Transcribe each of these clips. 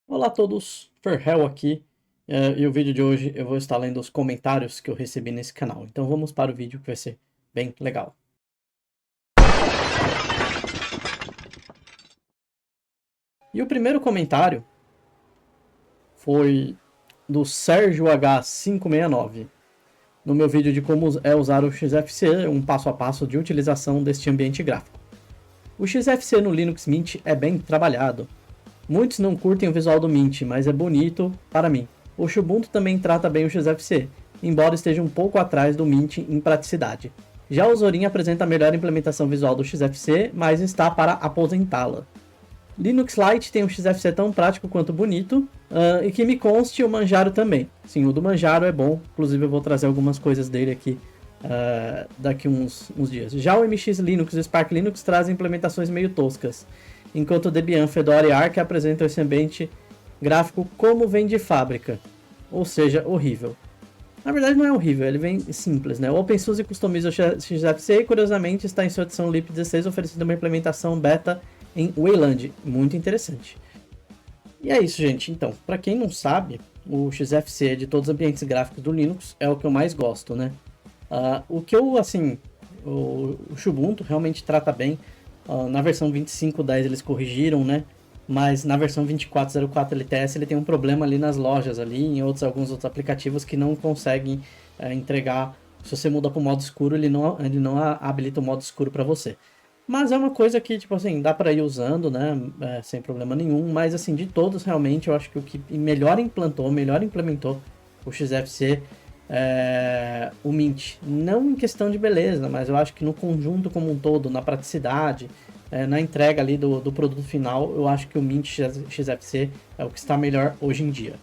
Olá a todos, Ferhel aqui, e o vídeo de hoje eu vou estar lendo os comentários que eu recebi nesse canal. Então vamos para o vídeo que vai ser bem legal. E o primeiro comentário foi do Sérgio H569, no meu vídeo de como é usar o XFCE, um passo a passo de utilização deste ambiente gráfico. O XFCE no Linux Mint é bem trabalhado. Muitos não curtem o visual do Mint, mas é bonito para mim. O Xubuntu também trata bem o XFCE, embora esteja um pouco atrás do Mint em praticidade. Já o Zorin apresenta a melhor implementação visual do XFCE, mas está para aposentá-la. Linux Lite tem um XFCE tão prático quanto bonito, e que me conste o Manjaro também. Sim, o do Manjaro é bom, inclusive eu vou trazer algumas coisas dele aqui daqui uns dias. Já o MX Linux e o Spark Linux trazem implementações meio toscas, enquanto o Debian, Fedora e Arch apresentam esse ambiente gráfico como vem de fábrica, ou seja, horrível. Na verdade não é horrível, ele vem simples, né? O OpenSUSE customiza o XFCE e curiosamente está em sua edição LIP 16 oferecendo uma implementação beta em Wayland, muito interessante. E é isso, gente. Então, para quem não sabe, o XFCE de todos os ambientes gráficos do Linux é o que eu mais gosto, né? O que eu, assim, o Xubuntu realmente trata bem. Na versão 25.10 eles corrigiram, né? Mas na versão 24.04 LTS ele tem um problema ali nas lojas, ali em alguns outros aplicativos que não conseguem entregar. Se você muda para o modo escuro, ele não habilita o modo escuro para você. Mas é uma coisa que, tipo assim, dá para ir usando, né? Sem problema nenhum. Mas, assim, de todos, realmente, eu acho que o que melhor implementou o XFCE o Mint. Não em questão de beleza, mas eu acho que no conjunto como um todo, na praticidade, na entrega ali do produto final, eu acho que o Mint XFCE é o que está melhor hoje em dia.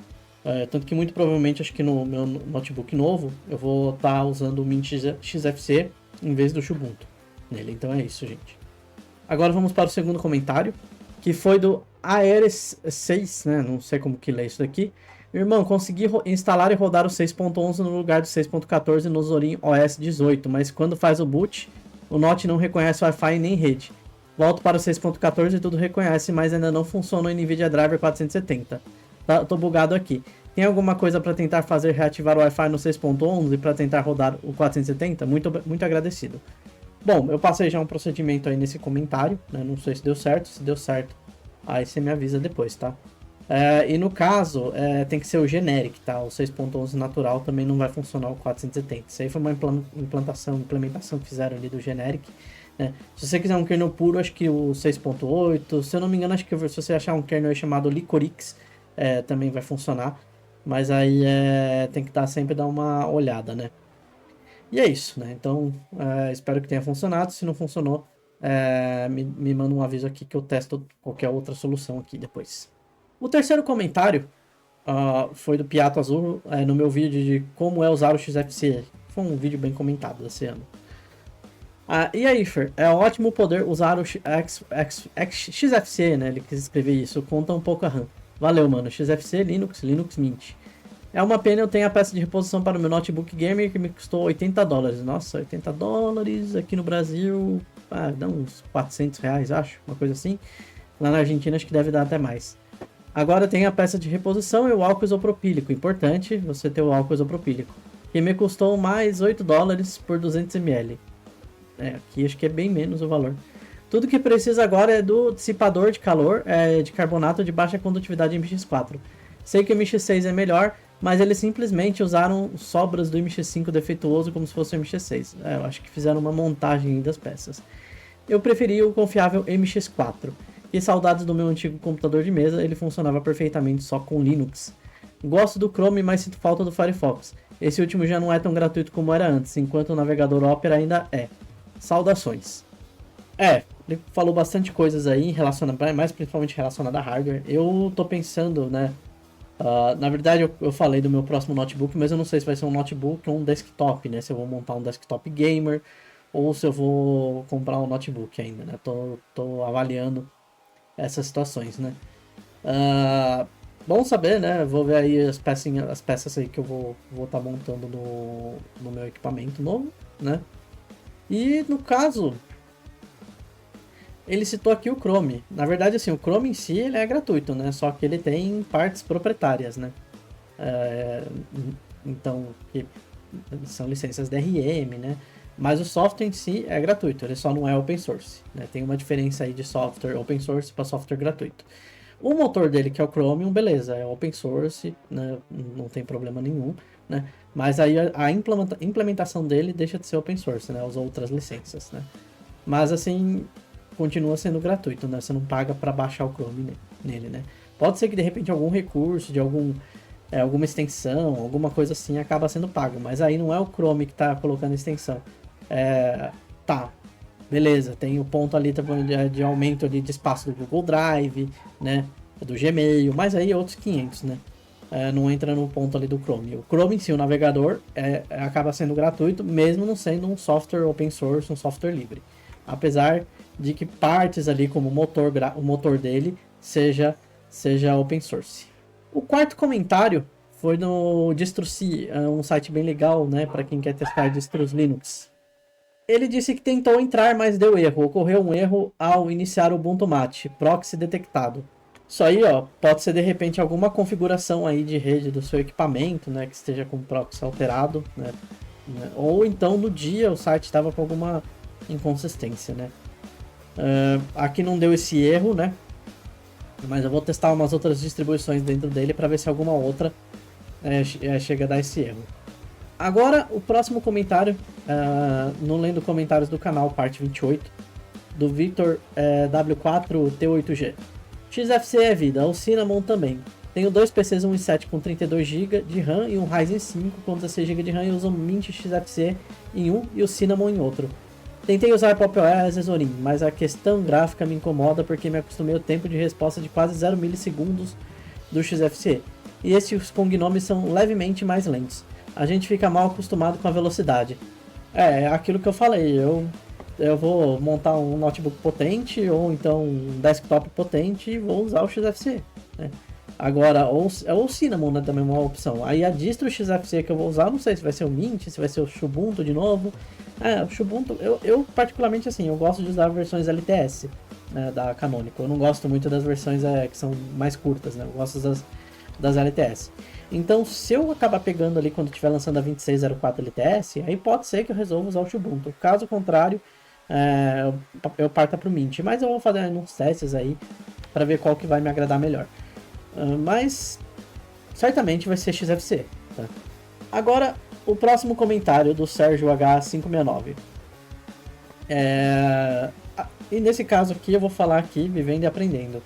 Tanto que muito provavelmente, acho que no meu notebook novo, eu vou estar usando o Mint XFCE em vez do Xubuntu nele. Então é isso, gente. Agora vamos para o segundo comentário, que foi do Aeres6, né? Não sei como que lê isso daqui. Irmão, consegui instalar e rodar o 6.11 no lugar do 6.14 no Zorin OS 18, mas quando faz o boot, o Note não reconhece Wi-Fi nem rede. Volto para o 6.14 e tudo reconhece, mas ainda não funciona o NVIDIA Driver 470. Tô bugado aqui. Tem alguma coisa para tentar fazer reativar o Wi-Fi no 6.11 para tentar rodar o 470? Muito agradecido. Bom, eu passei já um procedimento aí nesse comentário, né? Não sei se deu certo. Se deu certo, aí você me avisa depois, tá? E no caso, tem que ser o generic, tá? O 6.11 natural também não vai funcionar o 470. Isso aí foi uma implementação que fizeram ali do generic, né? Se você quiser um kernel puro, acho que o 6.8, se eu não me engano, acho que se você achar um kernel chamado Licorix, também vai funcionar. Mas aí tem que sempre dar uma olhada, né? E é isso, né? Então, espero que tenha funcionado. Se não funcionou, me manda um aviso aqui que eu testo qualquer outra solução aqui depois. O terceiro comentário foi do Piato Azul no meu vídeo de como usar o XFCE. Foi um vídeo bem comentado desse ano. E aí, Fer, é ótimo poder usar o XFCE, né? Ele quis escrever isso, conta um pouco a RAM. Valeu, mano. XFCE, Linux Mint. É uma pena eu tenho a peça de reposição para o meu notebook gamer que me custou $80. Nossa, $80 aqui no Brasil, dá uns R$ 400, acho, uma coisa assim. Lá na Argentina acho que deve dar até mais. Agora tem a peça de reposição e o álcool isopropílico. Importante você ter o álcool isopropílico. Que me custou mais $8 por 200 ml. Aqui acho que é bem menos o valor. Tudo que precisa agora é do dissipador de calor de carbonato de baixa condutividade MX4. Sei que o MX6 é melhor, mas eles simplesmente usaram sobras do MX5 defeituoso como se fosse o MX6. Eu acho que fizeram uma montagem das peças. Eu preferi o confiável MX4. E saudades do meu antigo computador de mesa, ele funcionava perfeitamente só com Linux. Gosto do Chrome, mas sinto falta do Firefox. Esse último já não é tão gratuito como era antes, enquanto o navegador Opera ainda é. Saudações. Ele falou bastante coisas aí, mais principalmente relacionada a hardware. Eu tô pensando, né? Na verdade, eu falei do meu próximo notebook, mas eu não sei se vai ser um notebook ou um desktop, né? Se eu vou montar um desktop gamer ou se eu vou comprar um notebook ainda, né? Tô avaliando essas situações, né? Bom saber, né? Vou ver aí as peças aí que eu vou estar montando no meu equipamento novo, né? E no caso, ele citou aqui o Chrome. Na verdade, assim, o Chrome em si ele é gratuito, né? Só que ele tem partes proprietárias, né? É, então, que são licenças DRM, né? Mas o software em si é gratuito, ele só não é open source, né? Tem uma diferença aí de software open source para software gratuito. O motor dele, que é o Chromium, beleza, é open source, né? Não tem problema nenhum, né? Mas aí a implementação dele deixa de ser open source, né? As outras licenças, né? Mas assim, continua sendo gratuito, né? Você não paga para baixar o Chrome nele, né? Pode ser que de repente algum recurso de alguma extensão, alguma coisa assim acaba sendo pago, mas aí não é o Chrome que está colocando extensão. Tá, beleza, tem o ponto ali de aumento ali de espaço do Google Drive, né? Do Gmail, mas aí outros 500, né? Não entra no ponto ali do Chrome. O Chrome em si, o navegador, acaba sendo gratuito, mesmo não sendo um software open source, um software livre. Apesar de que partes ali, como o motor dele, seja open source. O quarto comentário foi no DistroC, um site bem legal, né, para quem quer testar distros Linux. Ele disse que tentou entrar, mas deu erro. Ocorreu um erro ao iniciar o Ubuntu Mate, proxy detectado. Isso aí, ó, pode ser de repente alguma configuração aí de rede do seu equipamento, né, que esteja com o proxy alterado, né, ou então no dia o site estava com alguma inconsistência, né. Aqui não deu esse erro, né, mas eu vou testar umas outras distribuições dentro dele para ver se alguma outra chega a dar esse erro. Agora, o próximo comentário, no Lendo Comentários do canal, parte 28, do Victor W4T8G. XFC é vida, o Cinnamon também. Tenho dois PCs 1 i 7 com 32 GB de RAM e um Ryzen 5 com 16 GB de RAM e uso o Mint XFC em um e o Cinnamon em outro. Tentei usar Pop! OS e Zorin, mas a questão gráfica me incomoda porque me acostumei ao tempo de resposta de quase 0 milissegundos do XFCE, e esses com gnomes são levemente mais lentos. A gente fica mal acostumado com a velocidade. É aquilo que eu falei, eu vou montar um notebook potente ou então um desktop potente e vou usar o XFCE, né? Agora, ou o Cinnamon, né, também é uma opção. Aí a distro XFCE que eu vou usar, não sei se vai ser o Mint, se vai ser o Xubuntu de novo. O Xubuntu, eu particularmente assim, eu gosto de usar versões LTS, né, da Canonical. Eu não gosto muito das versões que são mais curtas, né? Eu gosto das LTS. Então, se eu acabar pegando ali quando estiver lançando a 2604 LTS, aí pode ser que eu resolva usar o Xubuntu. Caso contrário, eu parta para o Mint. Mas eu vou fazer uns testes aí para ver qual que vai me agradar melhor. Mas certamente vai ser XFCE. Tá? Agora, o próximo comentário do Sérgio H569. E nesse caso aqui eu vou falar aqui, vivendo e aprendendo.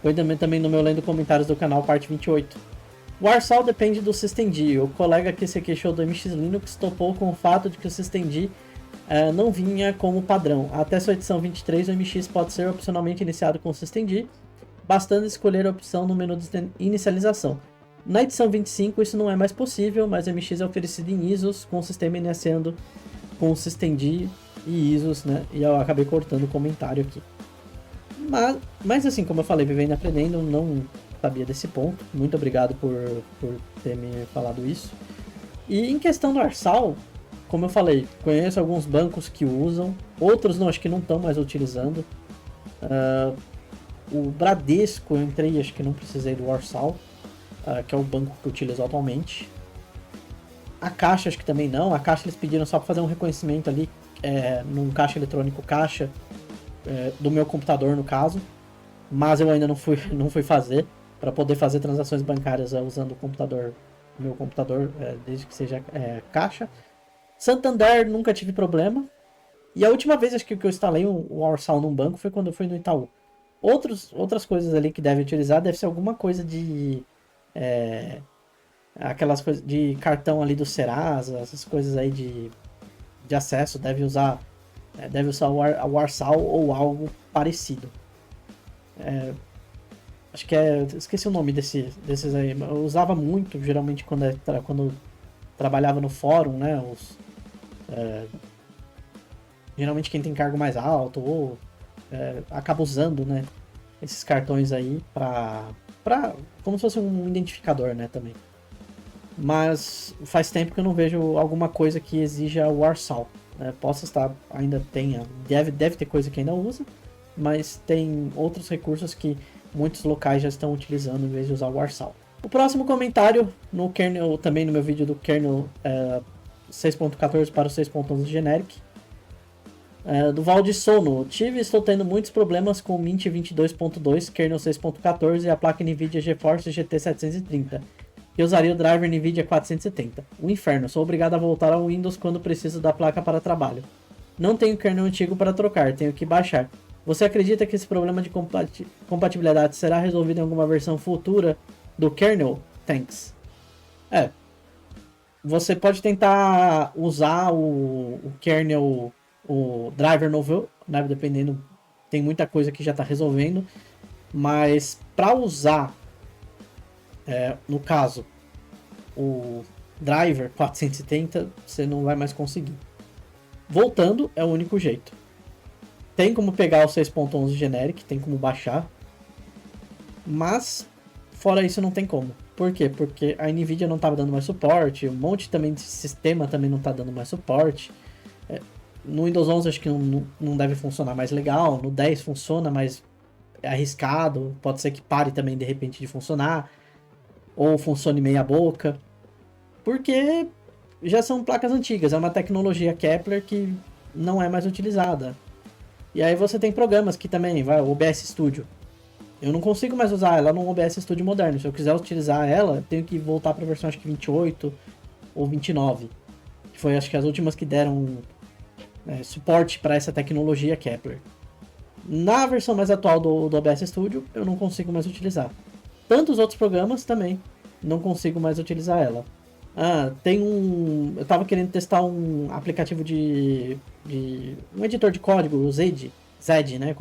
Foi também no meu Lendo Comentários do canal, parte 28. O Warsaw depende do systemd. O colega que se queixou do MX Linux topou com o fato de que o systemd não vinha como padrão. Até sua edição 23, o MX pode ser opcionalmente iniciado com o systemd, bastando escolher a opção no menu de inicialização. Na edição 25 isso não é mais possível, mas o MX é oferecido em ISOs, com o sistema iniciando com o systemd e ISOs, né? E eu acabei cortando o comentário aqui. Mas assim, como eu falei, vivendo e aprendendo, não sabia desse ponto. Muito obrigado por ter me falado isso. E em questão do Warsaw, como eu falei, conheço alguns bancos que usam, outros não, acho que não estão mais utilizando. O Bradesco eu entrei, acho que não precisei do Warsaw, que é o banco que eu utilizo atualmente. A Caixa acho que também não. A Caixa eles pediram só para fazer um reconhecimento ali num caixa eletrônico Caixa, do meu computador no caso, mas eu ainda não fui fazer para poder fazer transações bancárias usando o meu computador, desde que seja Caixa. Santander nunca tive problema, e a última vez acho que eu instalei um Warsaw num banco foi quando eu fui no Itaú. Outras coisas ali que deve utilizar deve ser alguma coisa de aquelas coisas de cartão ali do Serasa, essas coisas aí de acesso, deve usar o Warsaw ou algo parecido. Acho que esqueci o nome desses aí. Eu usava muito, geralmente, quando eu trabalhava no fórum, né? Geralmente quem tem cargo mais alto ou acaba usando, né? Esses cartões aí como se fosse um identificador, né? Também. Mas faz tempo que eu não vejo alguma coisa que exija o Warsaw. Posso estar, ainda tenha, deve ter coisa que ainda usa, mas tem outros recursos que muitos locais já estão utilizando em vez de usar o Warsaw. O próximo comentário, no kernel, também no meu vídeo do kernel 6.14 para o 6.11 generic, do Valde Sono. Estou tendo muitos problemas com o Mint 22.2, kernel 6.14 e a placa NVIDIA GeForce GT 730. Eu usaria o driver NVIDIA 470. O inferno, sou obrigado a voltar ao Windows quando preciso da placa para trabalho. Não tenho kernel antigo para trocar, tenho que baixar. Você acredita que esse problema de compatibilidade será resolvido em alguma versão futura do kernel? Thanks. Você pode tentar usar o kernel, o driver novo, né, dependendo, tem muita coisa que já está resolvendo, mas para usar, no caso, o driver 470, você não vai mais conseguir. Voltando é o único jeito. Tem como pegar o 6.11 generic, tem como baixar, mas fora isso não tem como. Por quê? Porque a NVIDIA não estava dando mais suporte, um monte também de sistema também não está dando mais suporte. No Windows 11 acho que não deve funcionar mais legal, no 10 funciona, mas é arriscado, pode ser que pare também de repente de funcionar, ou funcione meia boca, porque já são placas antigas, é uma tecnologia Kepler que não é mais utilizada. E aí você tem programas que também, o OBS Studio. Eu não consigo mais usar ela no OBS Studio moderno. Se eu quiser utilizar ela, eu tenho que voltar para a versão acho que 28 ou 29. Que foi acho que as últimas que deram suporte para essa tecnologia Kepler. Na versão mais atual do OBS Studio, eu não consigo mais utilizar. Tantos outros programas também, não consigo mais utilizar ela. Eu estava querendo testar um aplicativo um editor de código, o Zed, né,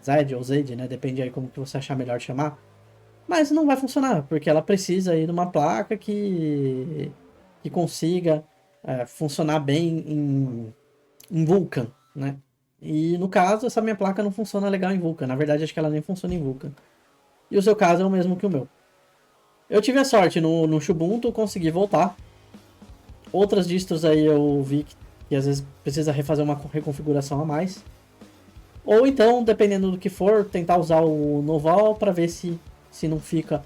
Zed ou Zed, né, depende aí como que você achar melhor chamar. Mas não vai funcionar, porque ela precisa aí de uma placa que consiga funcionar bem em Vulkan, né? E no caso, essa minha placa não funciona legal em Vulkan. Na verdade, acho que ela nem funciona em Vulkan. E o seu caso é o mesmo que o meu. Eu tive a sorte no Ubuntu, consegui voltar. Outras distros aí eu vi que às vezes precisa refazer uma reconfiguração a mais. Ou então, dependendo do que for, tentar usar o Noval para ver se não fica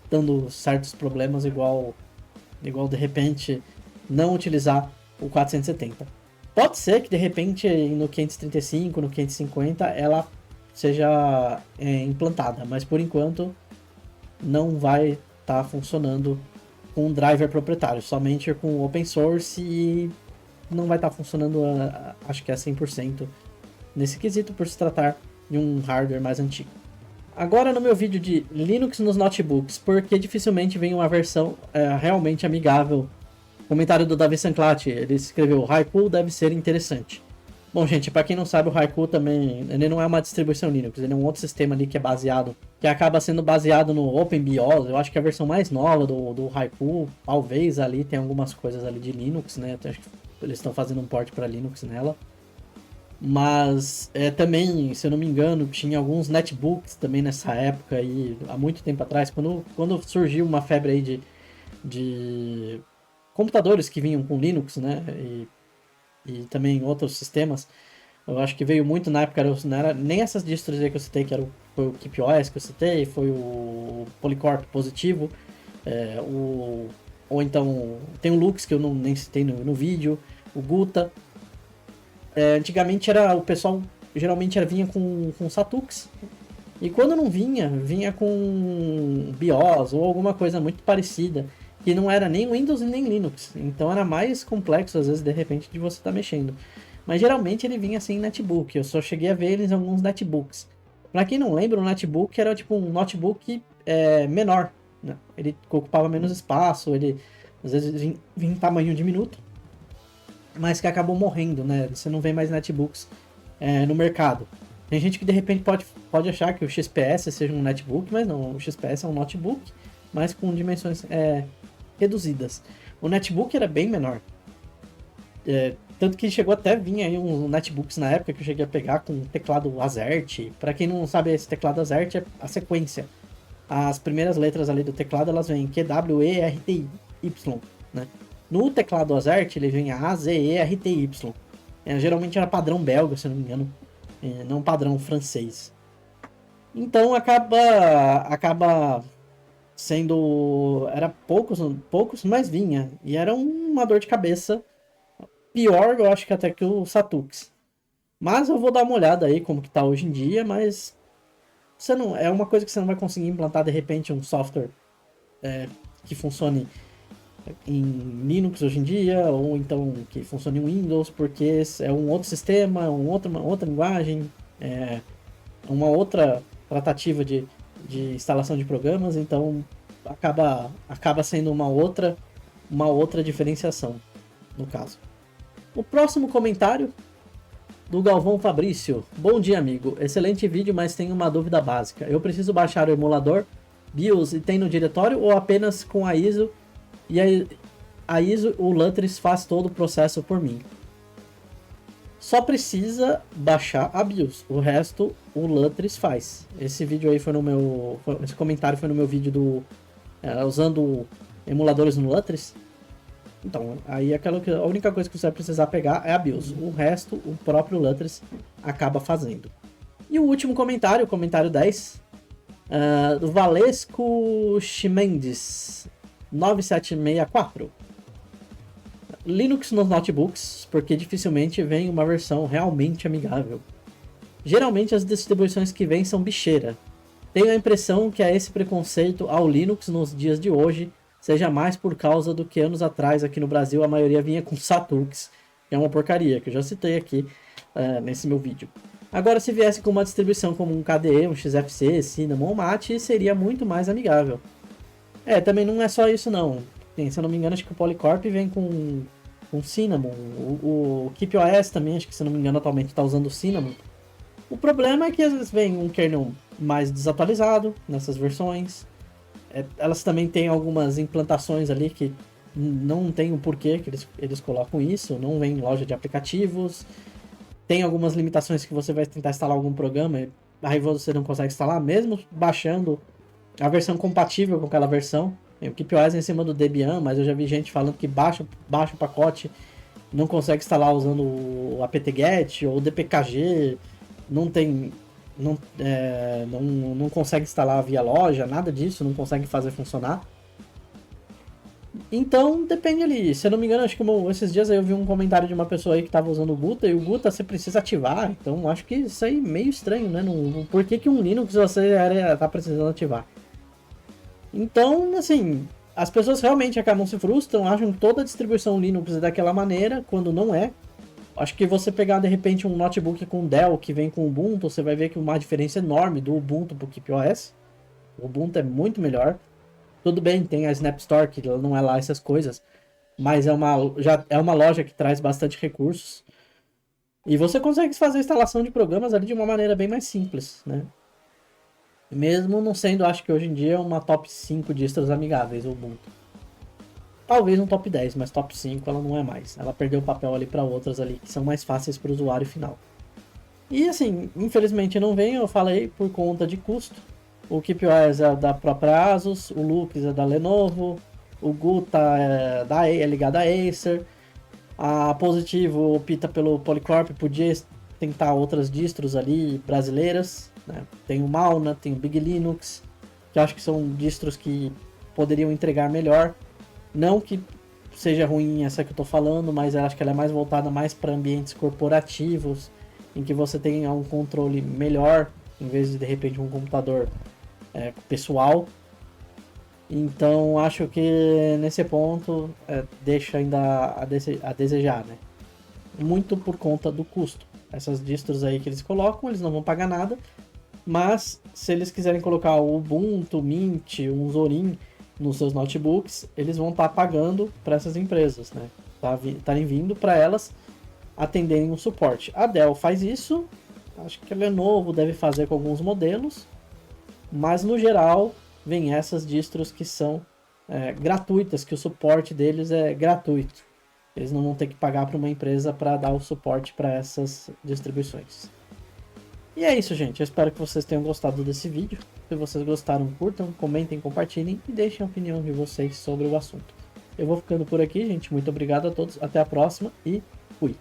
dando certos problemas, igual de repente não utilizar o 470. Pode ser que de repente no 535, no 550 ela seja implantada, mas por enquanto não vai estar funcionando com um driver proprietário, somente com open source, e não vai estar funcionando, acho que é 100% nesse quesito, por se tratar de um hardware mais antigo. Agora no meu vídeo de Linux nos notebooks, porque dificilmente vem uma versão realmente amigável. Comentário do Davi Sanclati, ele escreveu: Haiku deve ser interessante. Bom, gente, para quem não sabe, o Haiku também, ele não é uma distribuição Linux, ele é um outro sistema ali que acaba sendo baseado no OpenBIOS. Eu acho que a versão mais nova do Haiku, talvez ali tem algumas coisas ali de Linux, né? Acho que eles estão fazendo um port para Linux nela. Mas também, se eu não me engano, tinha alguns netbooks também nessa época aí, há muito tempo atrás, quando surgiu uma febre aí de computadores que vinham com Linux, né? E também outros sistemas. Eu acho que veio muito na época, não era nem essas distros aí que eu citei, foi o KeepOS que eu citei, foi o Polycorp Positivo, ou então tem o Lux que eu nem citei no vídeo, o Guta. Antigamente o pessoal geralmente vinha com Satux, e quando não vinha com BIOS ou alguma coisa muito parecida, que não era nem Windows nem Linux, então era mais complexo às vezes de repente de você estar mexendo. Mas geralmente ele vinha assim em netbook, eu só cheguei a ver eles em alguns netbooks. Pra quem não lembra, o netbook era tipo um notebook menor, né? Ele ocupava menos espaço, ele às vezes vinha em tamanho diminuto, mas que acabou morrendo, né? Você não vê mais netbooks no mercado. Tem gente que de repente pode achar que o XPS seja um netbook, mas não, o XPS é um notebook, mas com dimensões reduzidas. O netbook era bem menor. Tanto que chegou até vir aí uns netbooks na época que eu cheguei a pegar com teclado AZERTY. Para quem não sabe, esse teclado AZERTY é a sequência. As primeiras letras ali do teclado, elas vêm QWERTY, né? No teclado AZERTY, ele vem AZERTY. Geralmente era padrão belga, se não me engano. não padrão francês. Então acaba sendo... Era poucos, mas vinha. E era uma dor de cabeça pior, eu acho que até que o Satux. Mas eu vou dar uma olhada aí como que tá hoje em dia, mas você não, é uma coisa que você não vai conseguir implantar de repente um software que funcione em Linux hoje em dia, ou então que funcione em Windows, porque é um outro sistema, uma outra linguagem, uma outra tratativa de instalação de programas, então acaba sendo uma outra diferenciação no caso. O próximo comentário do Galvão Fabrício. Bom dia, amigo. Excelente vídeo, mas tenho uma dúvida básica. Eu preciso baixar o emulador BIOS e tem no diretório ou apenas com a ISO? E a ISO, o Lutris faz todo o processo por mim. Só precisa baixar a BIOS. O resto o Lutris faz. Esse vídeo aí foi no meu... Esse comentário foi no meu vídeo do... usando emuladores no Lutris. Então, aí a única coisa que você vai precisar pegar é a BIOS. O resto, o próprio Lutris acaba fazendo. E o último comentário, o comentário 10, do Valesco Chimendes, 9764. Linux nos notebooks, porque dificilmente vem uma versão realmente amigável. Geralmente as distribuições que vêm são bicheira. Tenho a impressão que é esse preconceito ao Linux nos dias de hoje seja mais por causa do que anos atrás aqui no Brasil a maioria vinha com Satux, que é uma porcaria, que eu já citei aqui nesse meu vídeo. Agora, se viesse com uma distribuição como um KDE, um XFC, Cinnamon ou Mate, seria muito mais amigável. Também não é só isso não. Se eu não me engano, acho que o Polycorp vem com Cinnamon. O KeepOS também, acho que se eu não me engano, atualmente está usando o Cinnamon. O problema é que às vezes vem um kernel mais desatualizado nessas versões. Elas também têm algumas implantações ali que não tem o porquê que eles colocam isso, não vem em loja de aplicativos. Tem algumas limitações que você vai tentar instalar algum programa, aí você não consegue instalar, mesmo baixando a versão compatível com aquela versão. O KeepOS é em cima do Debian, mas eu já vi gente falando que baixa o pacote, não consegue instalar usando o apt-get ou o dpkg, não consegue instalar via loja, nada disso, não consegue fazer funcionar. Então depende ali. Se eu não me engano, acho que esses dias aí eu vi um comentário de uma pessoa aí que estava usando o Guta, e o Guta você precisa ativar. Então acho que isso aí é meio estranho, né? Por que um Linux você tá precisando ativar? Então, assim, as pessoas realmente acabam se frustram, acham que toda a distribuição Linux é daquela maneira, quando não é. Acho que você pegar de repente um notebook com Dell que vem com Ubuntu, você vai ver que uma diferença enorme do Ubuntu pro KeepOS. O Ubuntu é muito melhor. Tudo bem, tem a Snap Store, que não é lá essas coisas, mas já é uma loja que traz bastante recursos. E você consegue fazer a instalação de programas ali de uma maneira bem mais simples, né? Mesmo não sendo, acho que hoje em dia, uma top 5 distros amigáveis o Ubuntu. Talvez um top 10, mas top 5 ela não é mais. Ela perdeu o papel ali para outras ali que são mais fáceis para o usuário final. E assim, infelizmente não vem, eu falei, por conta de custo. O KeepOS é da própria Asus, o Lux é da Lenovo, o Guta é ligado à Acer, a Positivo opta pelo Polycorp, podia tentar outras distros ali brasileiras, né? Tem o Mauna, tem o Big Linux, que eu acho que são distros que poderiam entregar melhor. Não que seja ruim essa que eu tô falando, mas eu acho que ela é mais voltada mais para ambientes corporativos, em que você tenha um controle melhor, em vez de repente um computador pessoal. Então acho que nesse ponto deixa ainda a desejar, né? Muito por conta do custo. Essas distros aí que eles colocam, eles não vão pagar nada, mas se eles quiserem colocar o Ubuntu, Mint, um Zorin nos seus notebooks, eles vão estar pagando para essas empresas, né? Estarem vindo para elas atenderem o suporte. A Dell faz isso, acho que a Lenovo deve fazer com alguns modelos, mas no geral vem essas distros que são gratuitas, que o suporte deles é gratuito. Eles não vão ter que pagar para uma empresa para dar o suporte para essas distribuições. E é isso, gente. Eu espero que vocês tenham gostado desse vídeo. Se vocês gostaram, curtam, comentem, compartilhem e deixem a opinião de vocês sobre o assunto. Eu vou ficando por aqui, gente. Muito obrigado a todos. Até a próxima e fui!